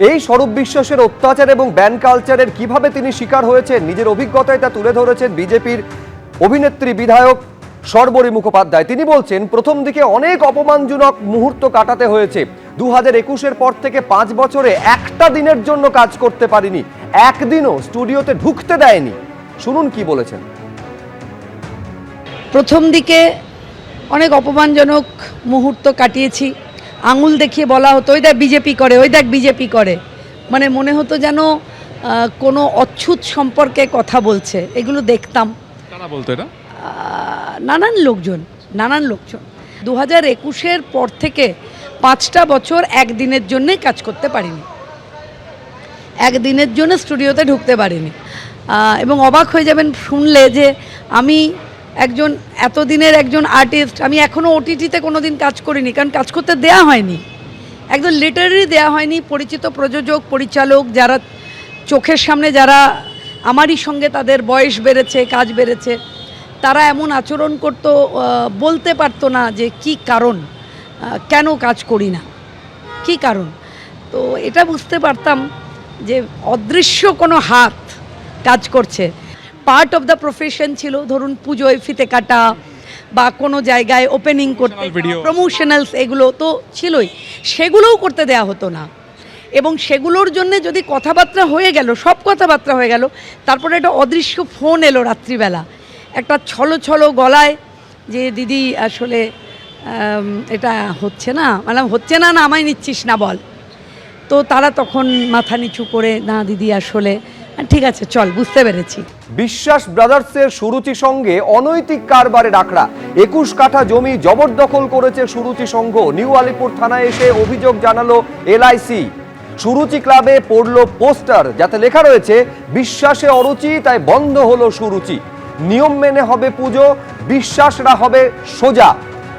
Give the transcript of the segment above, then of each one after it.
এই স্বরূপ বিশ্বাসের অত্যাচার এবং ব্যান কালচারের কিভাবে তিনি শিকার হয়েছেন নিজের অভিজ্ঞতায় তা তুলে ধরেছেন বিজেপির অভিনেত্রী বিধায়ক শর্বরী মুখোপাধ্যায়। তিনি বলছেন প্রথম দিকে অনেক অপমানজনক মুহূর্ত কাটাতে হয়েছে। 2021-এর পর থেকে 5 বছরে একটা দিনের জন্য কাজ করতে পারিনি, একদিনও স্টুডিওতে ঢুকতে দেয়নি। শুনুন কি বলেছেন। প্রথম দিকে অনেক অপমানজনক মুহূর্ত কাটিয়েছি। আঙুল দেখিয়ে বলা হতো ওই দেখ বিজেপি করে, ওই দেখ বিজেপি করে, মানে মনে হতো যেন কোনো অচ্ছুত সম্পর্কে কথা বলছে। এগুলো দেখতাম। কারা বলতো এটা? নানান লোকজন। 2021-এর পর থেকে 5টা বছর একদিনের জন্যে কাজ করতে পারিনি, একদিনের জন্য স্টুডিওতে ঢুকতে পারিনি। এবং অবাক হয়ে যাবেন শুনলে যে আমি একজন এতদিনের একজন আর্টিস্ট, আমি এখনও ওটিটিতে কোনো দিন কাজ করিনি, কারণ কাজ করতে দেয়া হয়নি, একদম লিটারেলি দেয়া হয়নি। পরিচিত প্রযোজক পরিচালক যারা চোখের সামনে, যারা আমারই সঙ্গে তাদের বয়স বেড়েছে, কাজ বেড়েছে, তারা এমন আচরণ করতো, বলতে পারতো না যে কি কারণ, কেন কাজ করি না, কি কারণ। তো এটা বুঝতে পারতাম যে অদৃশ্য কোনো হাত কাজ করছে। পার্ট অফ দ্য প্রফেশন ছিল, ধরুন পুজোয় ফিতে কাটা বা কোনো জায়গায় ওপেনিং করতে, প্রমোশনালস, এগুলো তো ছিলই, সেগুলোও করতে দেয়া হতো না। এবং সেগুলোর জন্য যদি কথাবার্তা হয়ে গেল, সব কথাবার্তা হয়ে গেল, তারপরে একটা অদৃশ্য ফোন এলো রাত্রিবেলা, একটা ছলো ছলো গলায়, যে দিদি আসলে এটা হচ্ছে না, মানে হচ্ছে না, না আমায় নিচ্ছিস না বল। তো তারা তখন মাথা নিচু করে, না দিদি আসলে ঠিক আছে চল, বুঝতে পেরেছি। বিশ্বাস ব্রাদার্সের সুরুচি সঙ্গে অনৈতিক কারবারে আখড়া। 21 কাঠা জমি জবরদখল করেছে সুরুচি সংঘ। নিউ আলিপুর থানায় এসে অভিযোগ জানালো এলআইসি। সুরুচি ক্লাবে পড়লো পোস্টার, যাতে লেখা রয়েছে বিশ্বাসে অরুচি তাই বন্ধ হলো সুরুচি, নিয়ম মেনে হবে পুজো, বিশ্বাসরা হবে সোজা,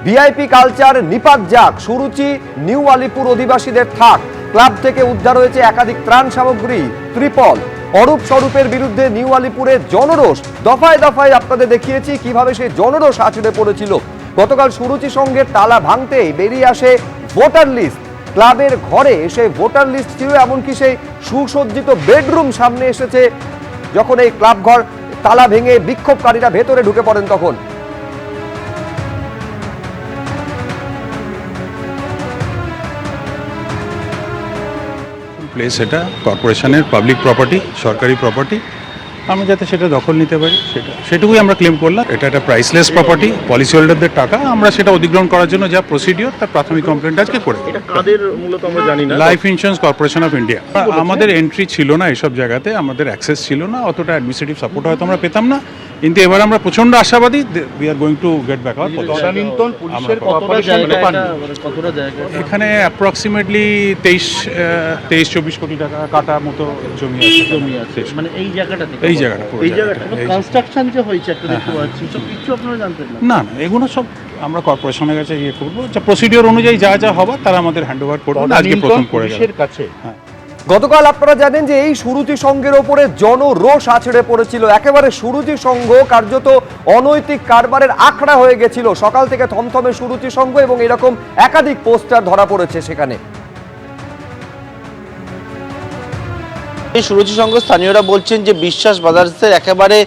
ভিআইপি কালচার নিপাত যাক, সুরুচি নিউ আলিপুর অধিবাসীদের থাক। ক্লাব থেকে উদ্ধার হয়েছে একাধিক ত্রাণ সামগ্রী, ত্রিপল। অরূপ স্বরূপের বিরুদ্ধে নিউ আলিপুরে জনরোষ। দফায় দফায় আপনাদের দেখিয়েছি কিভাবে সেই জনরোষ আছড়ে পড়েছিল। গতকাল সুরুচি সংঘের তালা ভাঙতেই বেরিয়ে আসে ভোটার লিস্ট। ক্লাবের ঘরে সেই ভোটার লিস্ট ছিল, এমনকি সেই সুসজ্জিত বেডরুম সামনে এসেছে। যখন এই ক্লাব ঘর তালা ভেঙে বিক্ষোভকারীরা ভেতরে ঢুকে পড়েন তখন প্লেস, এটা কর্পোরেশনের পাবলিক প্রপার্টি, সরকারি প্রপার্টি, আমরা যাতে সেটা দখল নিতে পারি সেটুকুই আমরা ক্লেম করলাম। এটা একটা প্রাইসলেস প্রপার্টি, পলিসি হোল্ডারদের টাকা, আমরা সেটা অধিগ্রহণ করার জন্য যা প্রসিডিওর তার প্রাথমিক কমপ্লেন্ট আজকে করে। এটা কাদের মূলত আমরা জানি না। Life insurance corporation of India. আমাদের এন্ট্রি ছিল না এসব জায়গাতে, আমাদের অ্যাক্সেস ছিল না, অতটা অ্যাডমিনিস্ট্রেটিভ সাপোর্ট হয়তো আমরা পেতাম না, কিন্তু এবার আমরা প্রচন্ড আশাবাদী, we are going to get back hour position. এখানে অ্যাপ্রক্সিমেটলি 23-24 কোটি টাকা কাটা মতো জমি আছে। মানে এই জায়গাটা কনস্ট্রাকশন যে হয়েছে একটা দেখতে পাচ্ছি, সব কিছু আপনারা জানতেন না? না, এগুলো সব আমরা কর্পোরেশনের কাছে ইয়ে করবো, যা প্রসিডিওর অনুযায়ী যা যা হবার তারা আমাদের হ্যান্ড ওভার করবো। আজকে প্রথম করে কাছে। হ্যাঁ, গতকাল আপনারা জানেন যে এই সুরুচি সংঘের ওপরে জনরোষ আছড়ে পড়েছিল। একেবারে সুরুচি সংঘ কার্যত অনৈতিক কারবারের আখড়া হয়ে গেছিল। সকাল থেকে থমথমে সুরুচি সংঘ এবং এরকম একাধিক পোস্টার ধরা পড়েছে সেখানে। এই সুরুচি সংঘ স্থানীয়রা বলছেন যে বিশ্বাস ব্রাদার্সের একেবারে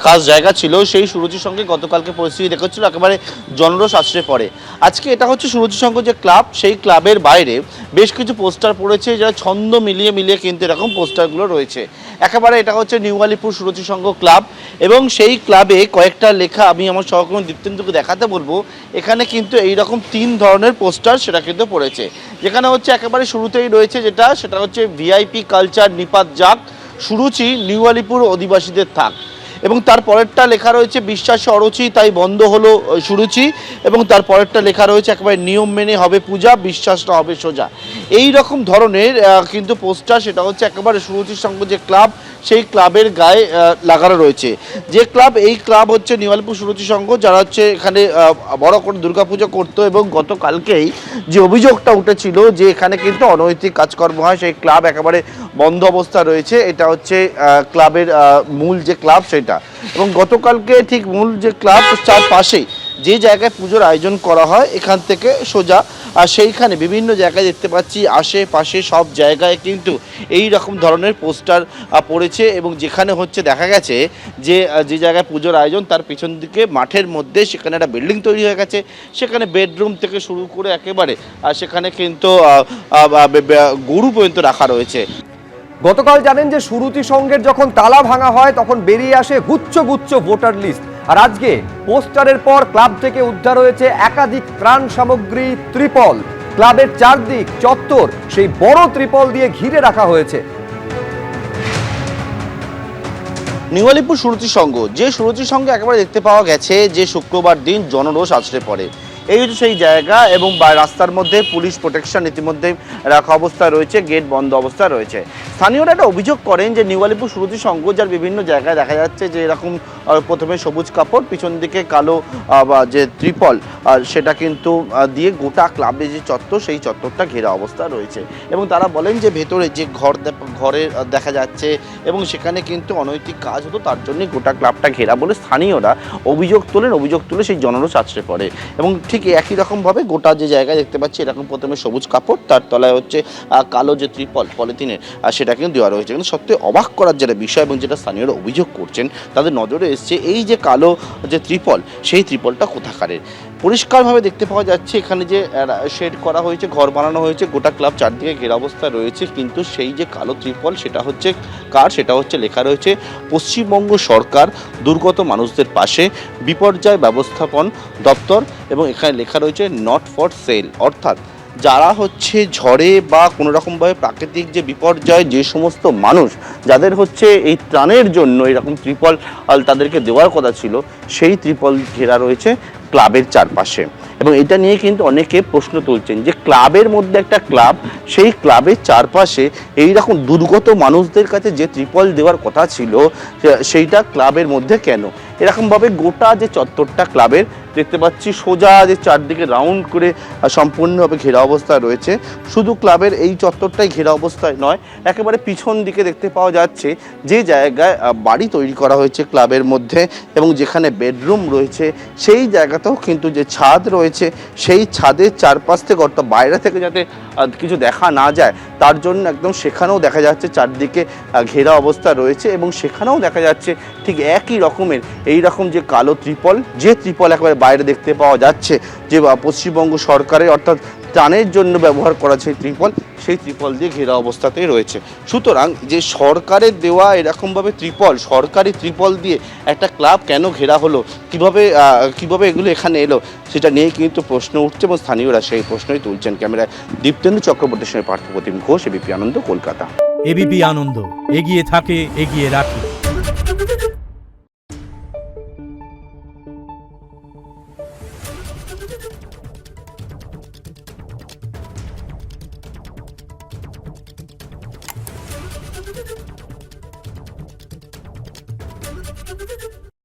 কাজ জায়গা ছিল, সেই সুরুচি সংঘে গতকালকে পরিস্থিতি দেখেছিল একেবারে জনরোষ আছড়ে পড়ে। আজকে এটা হচ্ছে সুরুচি সংঘ যে ক্লাব, সেই ক্লাবের বাইরে বেশ কিছু পোস্টার পড়েছে, যারা ছন্দ মিলিয়ে মিলিয়ে কিন্তু এরকম পোস্টারগুলো রয়েছে। একেবারে এটা হচ্ছে নিউ আলিপুর সুরুচি সংঘ ক্লাব, এবং সেই ক্লাবে কয়েকটা লেখা আমি আমার সহকর্মী দীপ্তেন্দুকে দেখাতে বলবো। এখানে কিন্তু এইরকম 3 ধরনের পোস্টার সেটা কিন্তু পড়েছে, যেখানে হচ্ছে একেবারে শুরুতেই রয়েছে সেটা হচ্ছে ভিআইপি কালচার নিপাত যাক, সুরুচি নিউ আলিপুর অধিবাসীদের থাক, এবং তার পরেরটা লেখা রয়েছে বিশ্বাসে অরুচি তাই বন্ধ হলো সুরুচি, এবং তার পরেরটা লেখা রয়েছে একেবারে নিয়ম মেনে হবে পূজা, বিশ্বাসটা হবে সোজা। এই রকম ধরনের কিন্তু পোস্টার সেটা হচ্ছে একেবারে সুরুচির সঙ্গে যে ক্লাব, সেই ক্লাবের গায়ে লাগানো রয়েছে। যে ক্লাব, এই ক্লাব হচ্ছে নিউ আলিপুর সুরুচি সংঘ, যারা হচ্ছে এখানে বড় করে দুর্গাপুজো করতো, এবং গতকালকেই যে অভিযোগটা উঠেছিল যে এখানে কিন্তু অনৈতিক কাজকর্ম হয়, সেই ক্লাব একেবারে বন্ধ অবস্থা রয়েছে। এটা হচ্ছে ক্লাবের মূল যে ক্লাব সেটা, এবং গতকালকে ঠিক মূল যে ক্লাব তার পাশেই যে জায়গায় পুজোর আয়োজন করা হয় এখান থেকে সোজা সেইখানে বিভিন্ন জায়গায় দেখতে পাচ্ছি আশেপাশে সব জায়গায় কিন্তু এই রকম ধরনের পোস্টার পড়েছে এবং যেখানে হচ্ছে দেখা গেছে যে যে জায়গায় পুজোর আয়োজন তার পিছন দিকে মাঠের মধ্যে সেখানে একটা বিল্ডিং তৈরি হয়ে গেছে, সেখানে বেডরুম থেকে শুরু করে একেবারে সেখানে কিন্তু গরু পর্যন্ত রাখা রয়েছে। গতকাল জানেন যে সুরুচি সংঘের যখন তালা ভাঙা হয় তখন বেরিয়ে আসে গুচ্ছ গুচ্ছ ভোটার লিস্ট, আর আজকে পোস্টারের পর ক্লাব থেকে উদ্ধার হয়েছে একাধিক ত্রাণ সামগ্রী, ত্রিপল। ক্লাবের চারদিক চত্বর সেই বড় ত্রিপল দিয়ে ঘিরে রাখা হয়েছে। নিউ আলিপুর সুরুচি সংঘ, যে সুরুচি সংঘে একেবারে দেখতে পাওয়া গেছে যে শুক্রবার দিন জনরোষ আছড়ে পড়ে, এই হচ্ছে সেই জায়গা এবং রাস্তার মধ্যে পুলিশ প্রোটেকশন ইতিমধ্যে রাখা অবস্থায় রয়েছে, গেট বন্ধ অবস্থায় রয়েছে। স্থানীয়রা একটা অভিযোগ করেন যে নিউ আলিপুর সুরুচি সংঘ যার বিভিন্ন জায়গায় দেখা যাচ্ছে যে এরকম প্রথমে সবুজ কাপড়, পিছন দিকে কালো যে ত্রিপল, সেটা কিন্তু দিয়ে গোটা ক্লাবে যে চত্বর সেই চত্বরটা ঘেরা অবস্থা রয়েছে এবং তারা বলেন যে ভেতরে যে ঘরে দেখা যাচ্ছে এবং সেখানে কিন্তু অনৈতিক কাজ হতো, তার জন্য গোটা ক্লাবটা ঘেরা বলে স্থানীয়রা অভিযোগ তুলে সেই জনরোষ আছড়ে পড়ে। এবং ঠিক একই রকমভাবে গোটা যে জায়গায় দেখতে পাচ্ছি এরকম প্রথমে সবুজ কাপড়, তার তলায় হচ্ছে কালো যে ত্রিপল পলিথিনের সেটা কিন্তু দেওয়া রয়েছে। কিন্তু সত্যি অবাক করার যেটা বিষয় এবং যেটা স্থানীয়রা অভিযোগ করছেন তাদের নজরে এসছে এই যে কালো যে ত্রিপল, সেই ত্রিপলটা কোথাকারের। পরিষ্কারভাবে দেখতে পাওয়া যাচ্ছে এখানে যে শেড করা হয়েছে, ঘর বানানো হয়েছে, গোটা ক্লাব চারদিকে ঘেরা অবস্থায় রয়েছে, কিন্তু সেই যে কালো ত্রিপল সেটা হচ্ছে কার, সেটা হচ্ছে লেখা রয়েছে পশ্চিমবঙ্গ সরকার দুর্গত মানুষদের পাশে বিপর্যয় ব্যবস্থাপন দপ্তর এবং এখানে লেখা রয়েছে নট ফর সেল, অর্থাৎ যারা হচ্ছে ঝড়ে বা কোনো রকমভাবে প্রাকৃতিক যে বিপর্যয় যে সমস্ত মানুষ যাদের হচ্ছে এই ত্রাণের জন্য এরকম ত্রিপল তাদেরকে দেওয়ার কথা ছিল, সেই ত্রিপল ঘেরা রয়েছে ক্লাবের চারপাশে। এবং এটা নিয়ে কিন্তু অনেকে প্রশ্ন তুলছেন যে ক্লাবের মধ্যে একটা ক্লাব, সেই ক্লাবের চারপাশে এই রকম দুর্গত মানুষদের কাছে যে ত্রিপল দেওয়ার কথা ছিল সেইটা ক্লাবের মধ্যে কেন? এরকমভাবে গোটা যে চত্বরটা ক্লাবের দেখতে পাচ্ছি সোজা যে চারদিকে রাউন্ড করে সম্পূর্ণভাবে ঘেরা অবস্থায় রয়েছে। শুধু ক্লাবের এই চত্বরটাই ঘেরা অবস্থায় নয়, একেবারে পিছন দিকে দেখতে পাওয়া যাচ্ছে যে জায়গায় বাড়ি তৈরি করা হয়েছে ক্লাবের মধ্যে এবং যেখানে বেডরুম রয়েছে সেই জায়গাতেও কিন্তু যে ছাদ রয়েছে সেই ছাদের চারপাশ থেকে অর্থাৎ বাইরে থেকে যাতে কিছু দেখা না যায় তার জন্য একদম সেখানেও দেখা যাচ্ছে চারদিকে ঘেরা অবস্থা রয়েছে এবং সেখানেও দেখা যাচ্ছে ঠিক একই রকমের এই রকম যে কালো ত্রিপল, যে ত্রিপল একেবারে বাইরে দেখতে পাওয়া যাচ্ছে যে পশ্চিমবঙ্গ সরকারের অর্থাৎ ত্রাণের জন্য ব্যবহার করা সেই ত্রিপল দিয়ে ঘেরা অবস্থাতেই রয়েছে। সুতরাং যে সরকারের দেওয়া এরকমভাবে ত্রিপল, সরকারি ত্রিপল দিয়ে একটা ক্লাব কেন ঘেরা হলো, কিভাবে এগুলো এখানে এলো, সেটা নিয়ে কিন্তু প্রশ্ন উঠছে এবং স্থানীয়রা সেই প্রশ্নই তুলছেন। ক্যামেরায় দীপ্তেন্দু চক্রবর্তীর সঙ্গে পার্থপ্রতিম ঘোষ, এবিপি আনন্দ, কলকাতা। এবিপি আনন্দ, এগিয়ে থাকে, এগিয়ে রাখে।